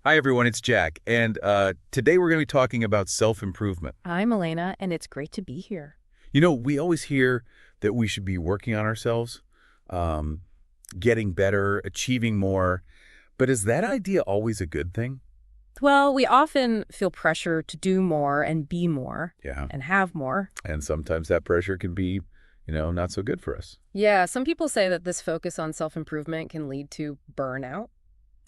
Hi, everyone. It's Jack. And today we're going to be talking about self-improvement. I'm Elena, and it's great to be here. You know, we always hear that we should be working on ourselves, um, getting better, achieving more. But is that idea always a good thing? Well, we often feel pressure to do more and be more Yeah. and have more. And sometimes that pressure can be, not so good for us. Yeah, some people say that this focus on self-improvement can lead to burnout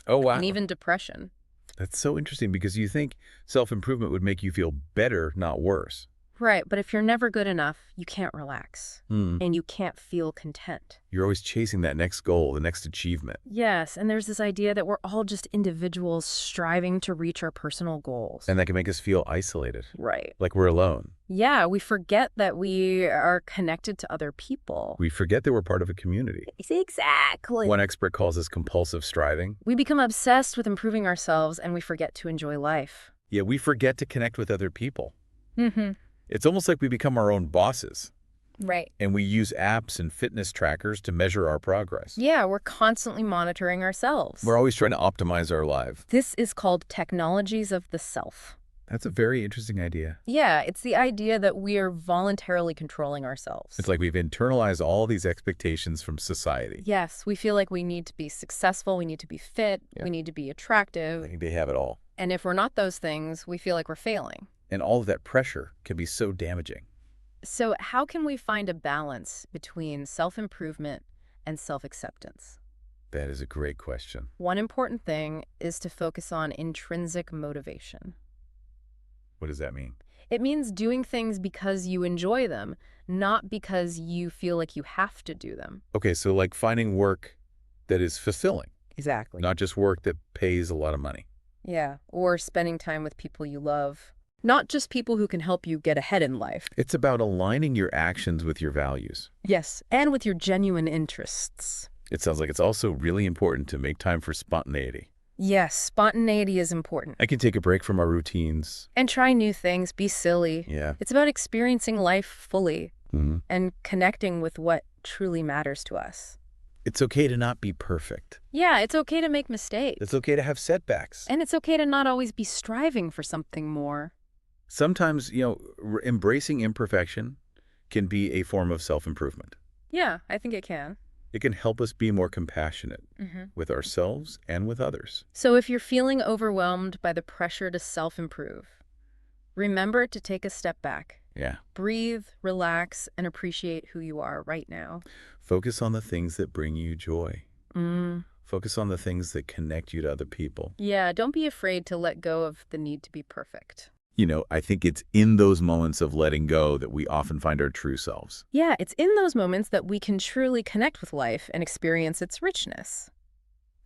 Oh, and wow. even depression. That's so interesting because you think self-improvement would make you feel better, not worse. Right, but if you're never good enough, you can't relax Hmm. and you can't feel content. You're always chasing that next goal, the next achievement. Yes, and there's this idea that we're all just individuals striving to reach our personal goals. And that can make us feel isolated, Right. like we're alone. Yeah, we forget that we are connected to other people. We forget that we're part of a community. Exactly. One expert calls this compulsive striving. We become obsessed with improving ourselves and we forget to enjoy life. Yeah, we forget to connect with other people. Mm-hmm. It's almost like we become our own bosses, Right. and we use apps and fitness trackers to measure our progress. Yeah, we're constantly monitoring ourselves. We're always trying to optimize our life. This is called technologies of the self. That's a very interesting idea. Yeah, it's the idea that we are voluntarily controlling ourselves. It's like we've internalized all these expectations from society. Yes, we feel like we need to be successful, we need to be fit, Yeah. we need to be I attractive. think they have it all. And if we're not those things, we feel like we're failing. And all of that pressure can be so damaging. So how can we find a balance between self-improvement and self-acceptance? That is a great question. One important thing is to focus on intrinsic motivation. What does that mean? It means doing things because you enjoy them, not because you feel like you have to do them. Okay, so like finding work that is fulfilling, Exactly. not just work that pays a lot of money. Yeah, or spending time with people you love. Not just people who can help you get ahead in life. It's about aligning your actions with your values. Yes, and with your genuine interests. It sounds like it's also really important to make time for spontaneity. Yes, spontaneity is important. I can take a break from our routines. And try new things, be silly. Yeah. It's about experiencing life fully Hmm. and connecting with what truly matters to us. It's okay to not be perfect. Yeah, it's okay to make mistakes. It's okay to have setbacks. And it's okay to not always be striving for something more. Sometimes, embracing imperfection can be a form of self-improvement. Yeah, I think it can. It can help us be more compassionate Hmm. with ourselves and with others. So if you're feeling overwhelmed by the pressure to self-improve, remember to take a step back. Yeah. Breathe, relax, and appreciate who you are right now. Focus on the things that bring you joy. Mm. Focus on the things that connect you to other people. Yeah, don't be afraid to let go of the need to be perfect. I think it's in those moments of letting go that we often find our true selves. Yeah, it's in those moments that we can truly connect with life and experience its richness.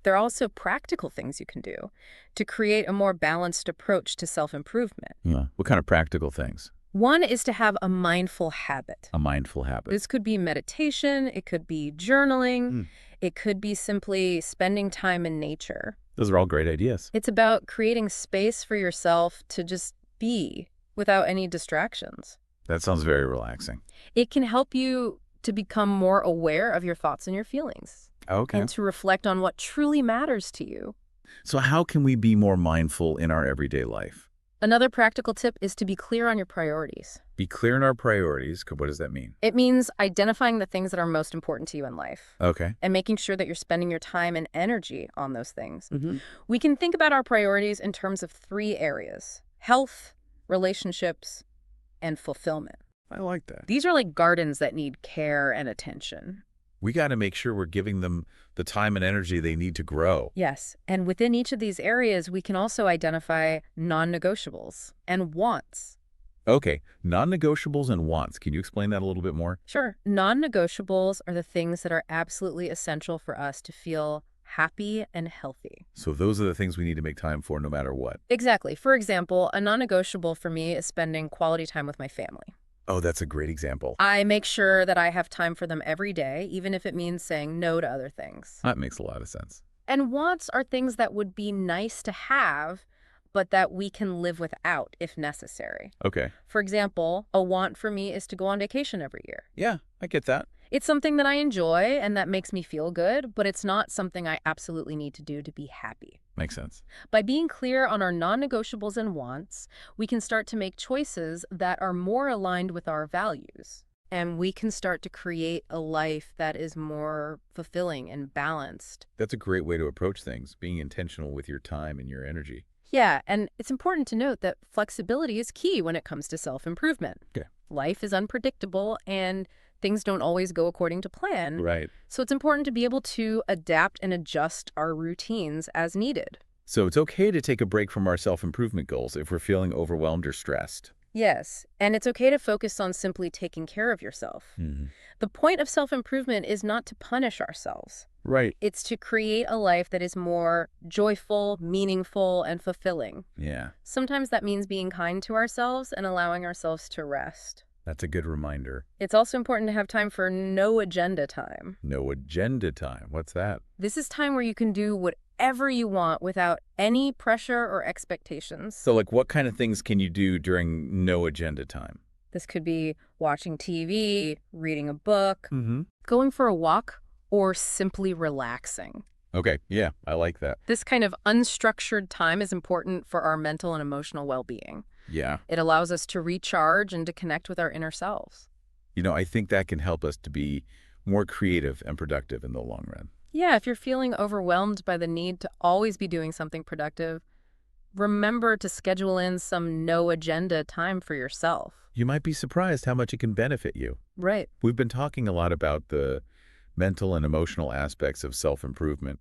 There are also practical things you can do to create a more balanced approach to self-improvement. Yeah. What kind of practical things? One is to have a mindful habit. A mindful habit. This could be meditation, it could be journaling, Mm. it could be simply spending time in nature. Those are all great ideas. It's about creating space for yourself to just be without any distractions. That sounds very relaxing. It can help you to become more aware of your thoughts and your feelings Okay. and to reflect on what truly matters to you. So how can we be more mindful in our everyday life? Another practical tip is to be clear on your priorities. Be clear in our priorities. What does that mean? It means identifying the things that are most important to you in life Okay. and making sure that you're spending your time and energy on those things. Mm-hmm. We can think about our priorities in terms of 3 areas: health, relationships, and fulfillment. I like that. These are like gardens that need care and attention. We got to make sure we're giving them the time and energy they need to grow. Yes, and within each of these areas, we can also identify non-negotiables and wants. Okay. Non-negotiables and wants. Can you explain that a little bit more? Sure, non-negotiables are the things that are absolutely essential for us to feel happy and healthy. So those are the things we need to make time for no matter what. Exactly. For example, a non-negotiable for me is spending quality time with my family. Oh, that's a great example. I make sure that I have time for them every day, even if it means saying no to other things. That makes a lot of sense. And wants are things that would be nice to have, but that we can live without if necessary. Okay. For example, a want for me is to go on vacation every year. Yeah, I get that. It's something that I enjoy and that makes me feel good, but it's not something I absolutely need to do to be happy. Makes sense. By being clear on our non-negotiables and wants, we can start to make choices that are more aligned with our values. And we can start to create a life that is more fulfilling and balanced. That's a great way to approach things, being intentional with your time and your energy. Yeah, and it's important to note that flexibility is key when it comes to self-improvement. Okay. Life is unpredictable and things don't always go according to plan. Right. So it's important to be able to adapt and adjust our routines as needed. So it's okay to take a break from our self-improvement goals if we're feeling overwhelmed or stressed. Yes, and it's okay to focus on simply taking care of yourself. The point of self-improvement is not to punish ourselves. Right. It's to create a life that is more joyful, meaningful, and fulfilling. Yeah, Sometimes that means being kind to ourselves and allowing ourselves to rest. that's a good reminder. It's also important to have time for no agenda time. No agenda time. What's that? This is time where you can do whatever you want without any pressure or expectations. So, like, what kind of things can you do during no agenda time? This could be watching TV, reading a book, Mm-hmm. going for a walk, or simply relaxing. Okay, yeah, I like that. This kind of unstructured time is important for our mental and emotional well-being. Yeah. It allows us to recharge and to connect with our inner selves. I think that can help us to be more creative and productive in the long run. Yeah, if you're feeling overwhelmed by the need to always be doing something productive, remember to schedule in some no-agenda time for yourself. You might be surprised how much it can benefit you. Right. We've been talking a lot about the mental and emotional aspects of self-improvement,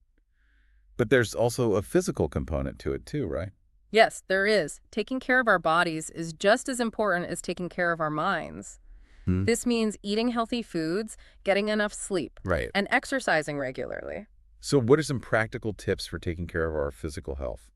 but there's also a physical component to it too, right? Yes, there is. Taking care of our bodies is just as important as taking care of our minds. This means eating healthy foods, getting enough sleep, Right. and exercising regularly. So what are some practical tips for taking care of our physical health?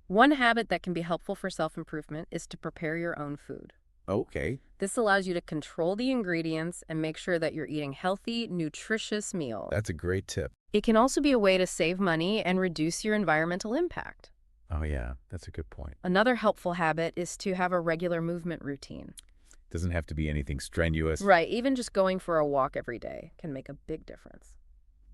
One habit that can be helpful for self-improvement is to prepare your own food. Okay. This allows you to control the ingredients and make sure that you're eating healthy, nutritious meals. That's a great tip. It can also be a way to save money and reduce your environmental impact. Oh, yeah, that's a good point. Another helpful habit is to have a regular movement routine. Doesn't have to be anything strenuous. Right, even just going for a walk every day can make a big difference.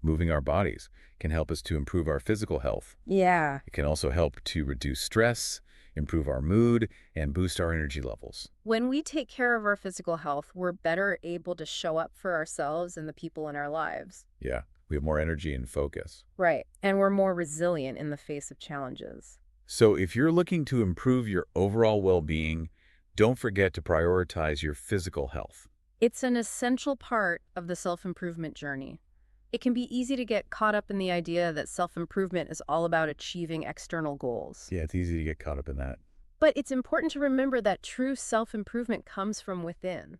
Moving our bodies can help us to improve our physical health. Yeah. It can also help to reduce stress, improve our mood, and boost our energy levels. When we take care of our physical health, we're better able to show up for ourselves and the people in our lives. Yeah, we have more energy and focus. Right, and we're more resilient in the face of challenges. So if you're looking to improve your overall well-being, don't forget to prioritize your physical health. It's an essential part of the self-improvement journey. It can be easy to get caught up in the idea that self-improvement is all about achieving external goals. Yeah, it's easy to get caught up in that. But it's important to remember that true self-improvement comes from within.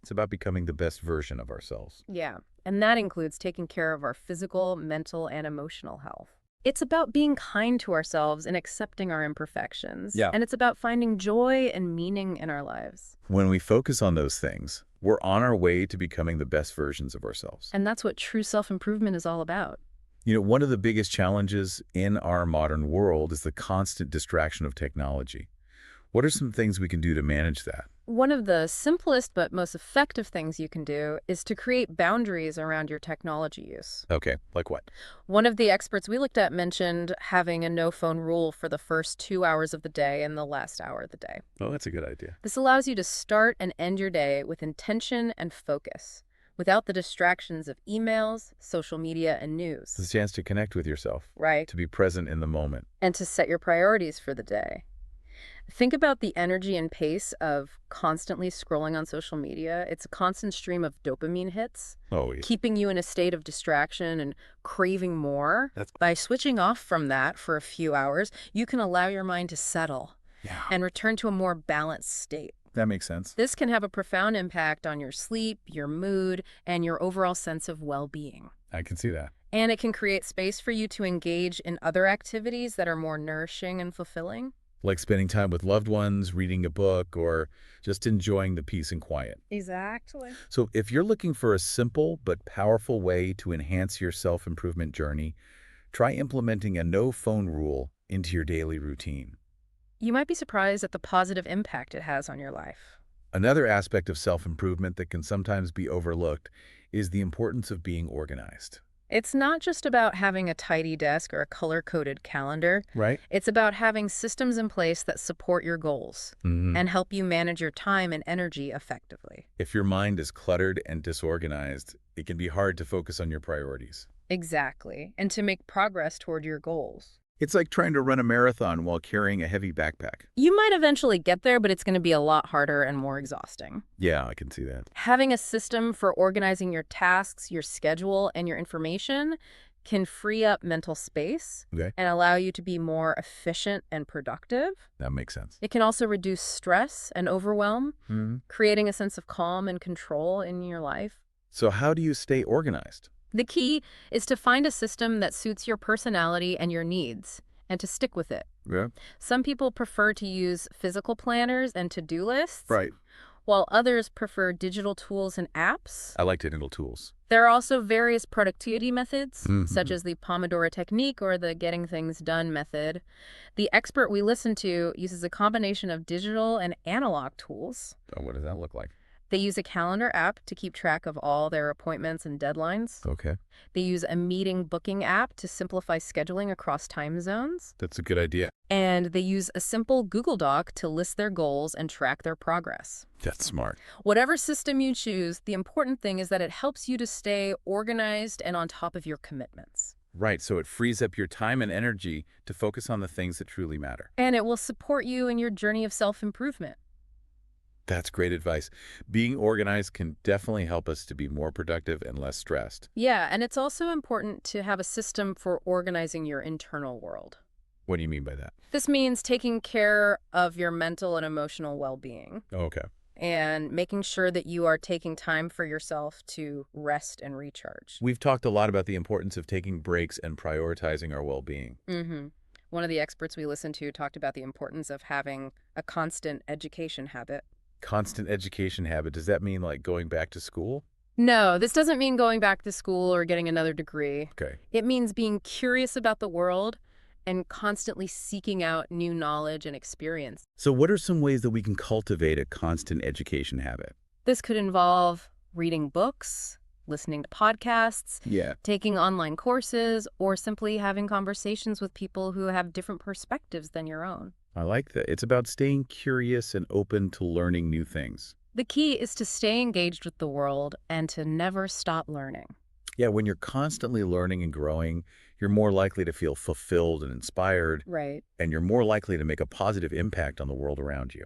It's about becoming the best version of ourselves. Yeah, and that includes taking care of our physical, mental, and emotional health. It's about being kind to ourselves and accepting our imperfections. Yeah. And it's about finding joy and meaning in our lives. When we focus on those things, we're on our way to becoming the best versions of ourselves. And that's what true self-improvement is all about. One of the biggest challenges in our modern world is the constant distraction of technology. What are some things we can do to manage that? One of the simplest but most effective things you can do is to create boundaries around your technology use. Okay, like what? One of the experts we looked at mentioned having a no-phone rule for the first 2 hours of the day and the last hour of the day. Oh, that's a good idea. This allows you to start and end your day with intention and focus, without the distractions of emails, social media, and news. It's a chance to connect with yourself, Right. to be present in the moment. And to set your priorities for the day. Think about the energy and pace of constantly scrolling on social media. It's a constant stream of dopamine hits, Oh, yeah. keeping you in a state of distraction and craving more. By switching off from that for a few hours, you can allow your mind to settle Yeah. and return to a more balanced state. That makes sense. This can have a profound impact on your sleep, your mood, and your overall sense of well-being. I can see that. And it can create space for you to engage in other activities that are more nourishing and fulfilling. Like spending time with loved ones, reading a book, or just enjoying the peace and quiet. Exactly. So if you're looking for a simple but powerful way to enhance your self-improvement journey, try implementing a no-phone rule into your daily routine. You might be surprised at the positive impact it has on your life. Another aspect of self-improvement that can sometimes be overlooked is the importance of being organized. It's not just about having a tidy desk or a color-coded calendar. Right? It's about having systems in place that support your goals Hmm. and help you manage your time and energy effectively. If your mind is cluttered and disorganized, it can be hard to focus on your priorities. Exactly. And to make progress toward your goals. It's like trying to run a marathon while carrying a heavy backpack. You might eventually get there, but it's going to be a lot harder and more exhausting. Yeah, I can see that. Having a system for organizing your tasks, your schedule, and your information can free up mental space Okay, and allow you to be more efficient and productive. that makes sense. It can also reduce stress and overwhelm, Hmm. creating a sense of calm and control in your life. So how do you stay organized? The key is to find a system that suits your personality and your needs, and to stick with it. Yeah. Some people prefer to use physical planners and to-do lists, Right. while others prefer digital tools and apps. I like digital tools. There are also various productivity methods, Mhm. such as the Pomodoro technique or the getting things done method. The expert we listen to uses a combination of digital and analog tools. Oh, what does that look like? They use a calendar app to keep track of all their appointments and deadlines. Okay, They use a meeting booking app to simplify scheduling across time zones. that's a good idea. And they use a simple Google Doc to list their goals and track their progress. That's smart. Whatever system you choose, the important thing is that it helps you to stay organized and on top of your commitments. Right, so it frees up your time and energy to focus on the things that truly matter. And it will support you in your journey of self-improvement. That's great advice. Being organized can definitely help us to be more productive and less stressed. Yeah, and it's also important to have a system for organizing your internal world. What do you mean by that? This means taking care of your mental and emotional well-being Okay. and making sure that you are taking time for yourself to rest and recharge. We've talked a lot about the importance of taking breaks and prioritizing our well-being. One of the experts we listened to talked about the importance of having a constant education habit. Constant education habit, does that mean like going back to school? No, this doesn't mean going back to school or getting another degree. Okay. It means being curious about the world and constantly seeking out new knowledge and experience. So what are some ways that we can cultivate a constant education habit? This could involve reading books, listening to podcasts, Yeah. taking online courses, or simply having conversations with people who have different perspectives than your own. I like that. It's about staying curious and open to learning new things. The key is to stay engaged with the world and to never stop learning. Yeah, when you're constantly learning and growing, you're more likely to feel fulfilled and inspired, Right. and you're more likely to make a positive impact on the world around you.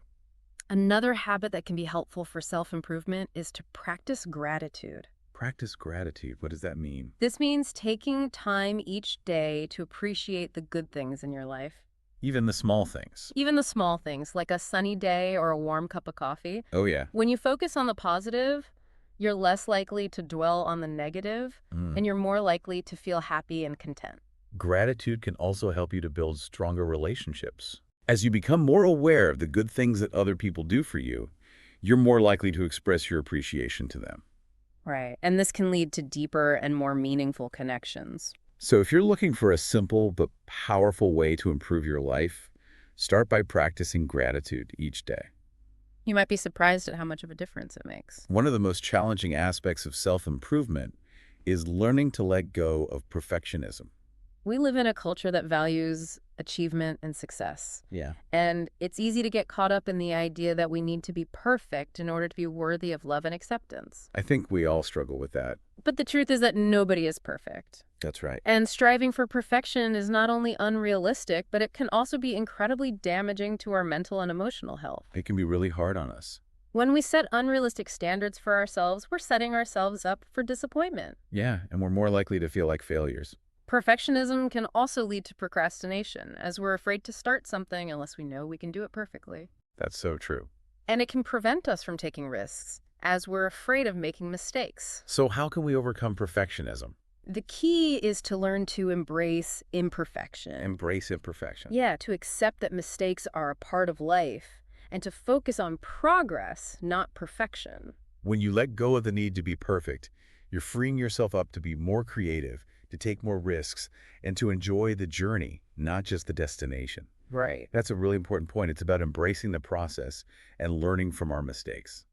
Another habit that can be helpful for self-improvement is to practice gratitude. Practice gratitude. What does that mean? This means taking time each day to appreciate the good things in your life. Even the small things. Even the small things, like a sunny day or a warm cup of coffee. Oh, yeah. When you focus on the positive, you're less likely to dwell on the negative, and you're more likely to feel happy and content. Gratitude can also help you to build stronger relationships. As you become more aware of the good things that other people do for you, you're more likely to express your appreciation to them. Right. And this can lead to deeper and more meaningful connections. So if you're looking for a simple but powerful way to improve your life, start by practicing gratitude each day. You might be surprised at how much of a difference it makes. One of the most challenging aspects of self-improvement is learning to let go of perfectionism. We live in a culture that values achievement and success. Yeah. And it's easy to get caught up in the idea that we need to be perfect in order to be worthy of love and acceptance. I think we all struggle with that. But the truth is that nobody is perfect. That's right. And striving for perfection is not only unrealistic, but it can also be incredibly damaging to our mental and emotional health. It can be really hard on us. When we set unrealistic standards for ourselves, we're setting ourselves up for disappointment. Yeah, and we're more likely to feel like failures. Perfectionism can also lead to procrastination, as we're afraid to start something unless we know we can do it perfectly. That's so true. And it can prevent us from taking risks, as we're afraid of making mistakes. So how can we overcome perfectionism? The key is to learn to embrace imperfection. Embrace imperfection. Yeah, to accept that mistakes are a part of life, and to focus on progress, not perfection. When you let go of the need to be perfect, you're freeing yourself up to be more creative, to take more risks, and to enjoy the journey, not just the destination. Right. That's a really important point. It's about embracing the process and learning from our mistakes.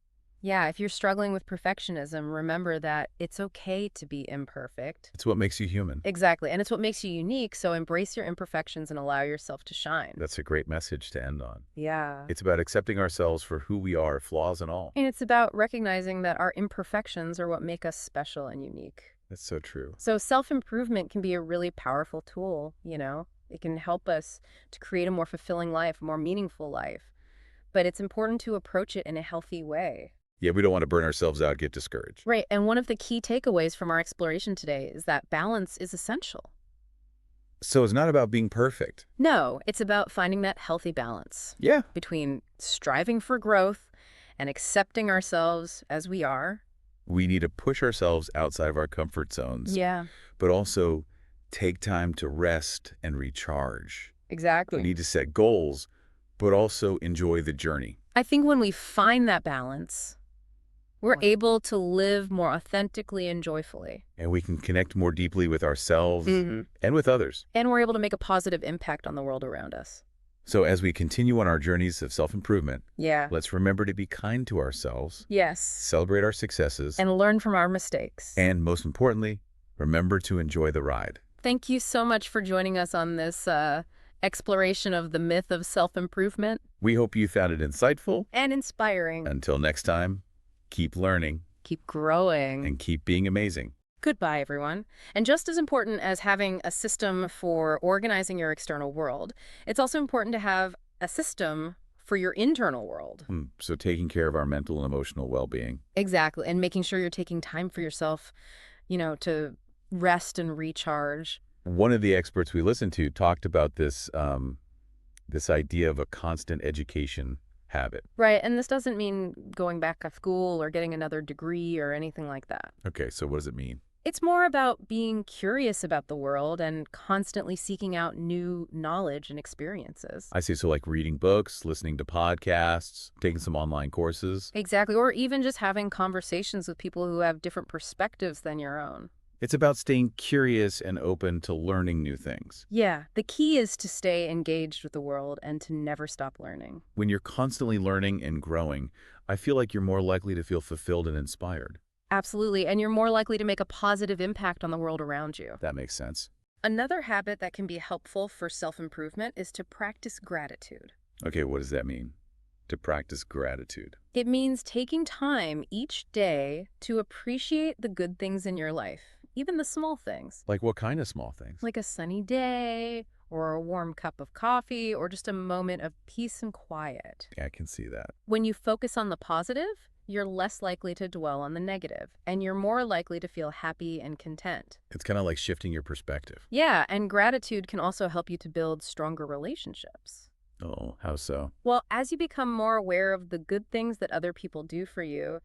Yeah, if you're struggling with perfectionism, remember that it's okay to be imperfect. It's what makes you human. Exactly. And it's what makes you unique, so embrace your imperfections and allow yourself to shine. That's a great message to end on. Yeah. It's about accepting ourselves for who we are, flaws and all. And it's about recognizing that our imperfections are what make us special and unique. That's so true. So self-improvement can be a really powerful tool, you know? It can help us to create a more fulfilling life, a more meaningful life. But it's important to approach it in a healthy way. Yeah, we don't want to burn ourselves out, get discouraged. Right, and one of the key takeaways from our exploration today is that balance is essential. So it's not about being perfect. No, it's about finding that healthy balance Yeah. between striving for growth and accepting ourselves as we are. We need to push ourselves outside of our comfort zones, Yeah, but also take time to rest and recharge. We exactly. need to set goals, but also enjoy the journey. I think when we find that balance, we're able to live more authentically and joyfully. And we can connect more deeply with ourselves Mm-hmm. and with others. And we're able to make a positive impact on the world around us. So as we continue on our journeys of self-improvement, Yeah. let's remember to be kind to ourselves, Yes. celebrate our successes, And learn from our mistakes. and most importantly, remember to enjoy the ride. Thank you so much for joining us on this exploration of the myth of self-improvement. We hope you found it insightful. And inspiring. Until next time, keep learning Keep growing. and keep being amazing. Goodbye, everyone. And just as important as having a system for organizing your external world, it's also important to have a system for your internal world. So taking care of our mental and emotional well-being. Exactly. And making sure you're taking time for yourself, to rest and recharge. One of the experts we listened to talked about this, this idea of a constant education habit. Right. And this doesn't mean going back to school or getting another degree or anything like that. Okay, so what does it mean? It's more about being curious about the world and constantly seeking out new knowledge and experiences. I see, so like reading books, listening to podcasts, taking some online courses. Exactly. Or even just having conversations with people who have different perspectives than your own. It's about staying curious and open to learning new things. Yeah, the key is to stay engaged with the world and to never stop learning. When you're constantly learning and growing, I feel like you're more likely to feel fulfilled and inspired. Absolutely, and you're more likely to make a positive impact on the world around you. That makes sense. Another habit that can be helpful for self-improvement is to practice gratitude. Okay, what does that mean? To practice gratitude. It means taking time each day to appreciate the good things in your life, even the small things. Like what kind of small things? Like a sunny day, or a warm cup of coffee, or just a moment of peace and quiet. Yeah, I can see that. When you focus on the positive, you're less likely to dwell on the negative, and you're more likely to feel happy and content. It's kind of like shifting your perspective. Yeah, and gratitude can also help you to build stronger relationships. Oh, how so? Well, as you become more aware of the good things that other people do for you,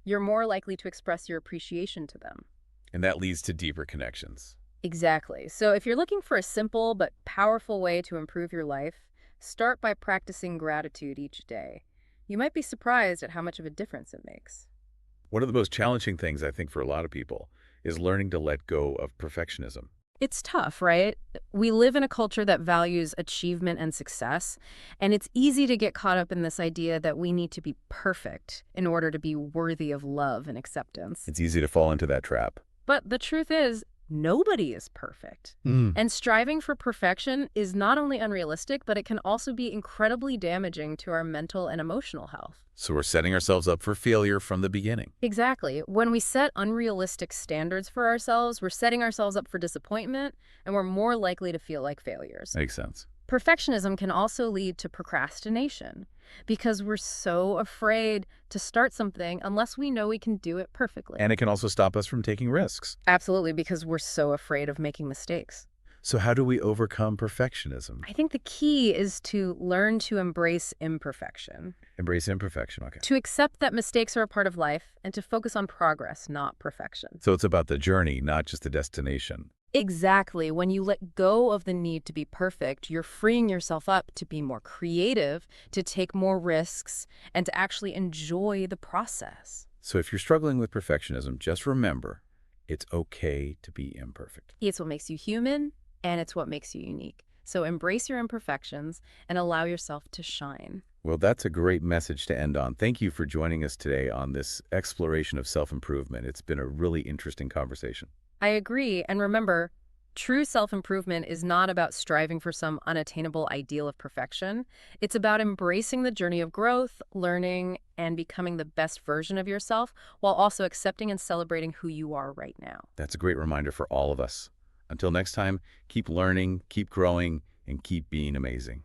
you're more likely to express your appreciation to them. And that leads to deeper connections. Exactly. So if you're looking for a simple but powerful way to improve your life, start by practicing gratitude each day. You might be surprised at how much of a difference it makes. One of the most challenging things, I think, for a lot of people is learning to let go of perfectionism. It's tough, right? We live in a culture that values achievement and success, and it's easy to get caught up in this idea that we need to be perfect in order to be worthy of love and acceptance. It's easy to fall into that trap. But the truth is, nobody is perfect. And striving for perfection is not only unrealistic, but it can also be incredibly damaging to our mental and emotional health. So we're setting ourselves up for failure from the beginning. Exactly. When we set unrealistic standards for ourselves, we're setting ourselves up for disappointment, and we're more likely to feel like failures. Makes sense. Perfectionism can also lead to procrastination because we're so afraid to start something unless we know we can do it perfectly. And it can also stop us from taking risks. Absolutely, because we're so afraid of making mistakes. So how do we overcome perfectionism? I think the key is to learn to embrace imperfection, Embrace imperfection, okay. to accept that mistakes are a part of life, and to focus on progress, not perfection. So it's about the journey, not just the destination. Exactly. When you let go of the need to be perfect, you're freeing yourself up to be more creative, to take more risks, and to actually enjoy the process. So if you're struggling with perfectionism, just remember, it's okay to be imperfect. It's what makes you human, and it's what makes you unique. So embrace your imperfections and allow yourself to shine. Well, that's a great message to end on. Thank you for joining us today on this exploration of self-improvement. It's been a really interesting conversation. I agree. And remember, true self-improvement is not about striving for some unattainable ideal of perfection. It's about embracing the journey of growth, learning, and becoming the best version of yourself while also accepting and celebrating who you are right now. That's a great reminder for all of us. Until next time, keep learning, keep growing, and keep being amazing.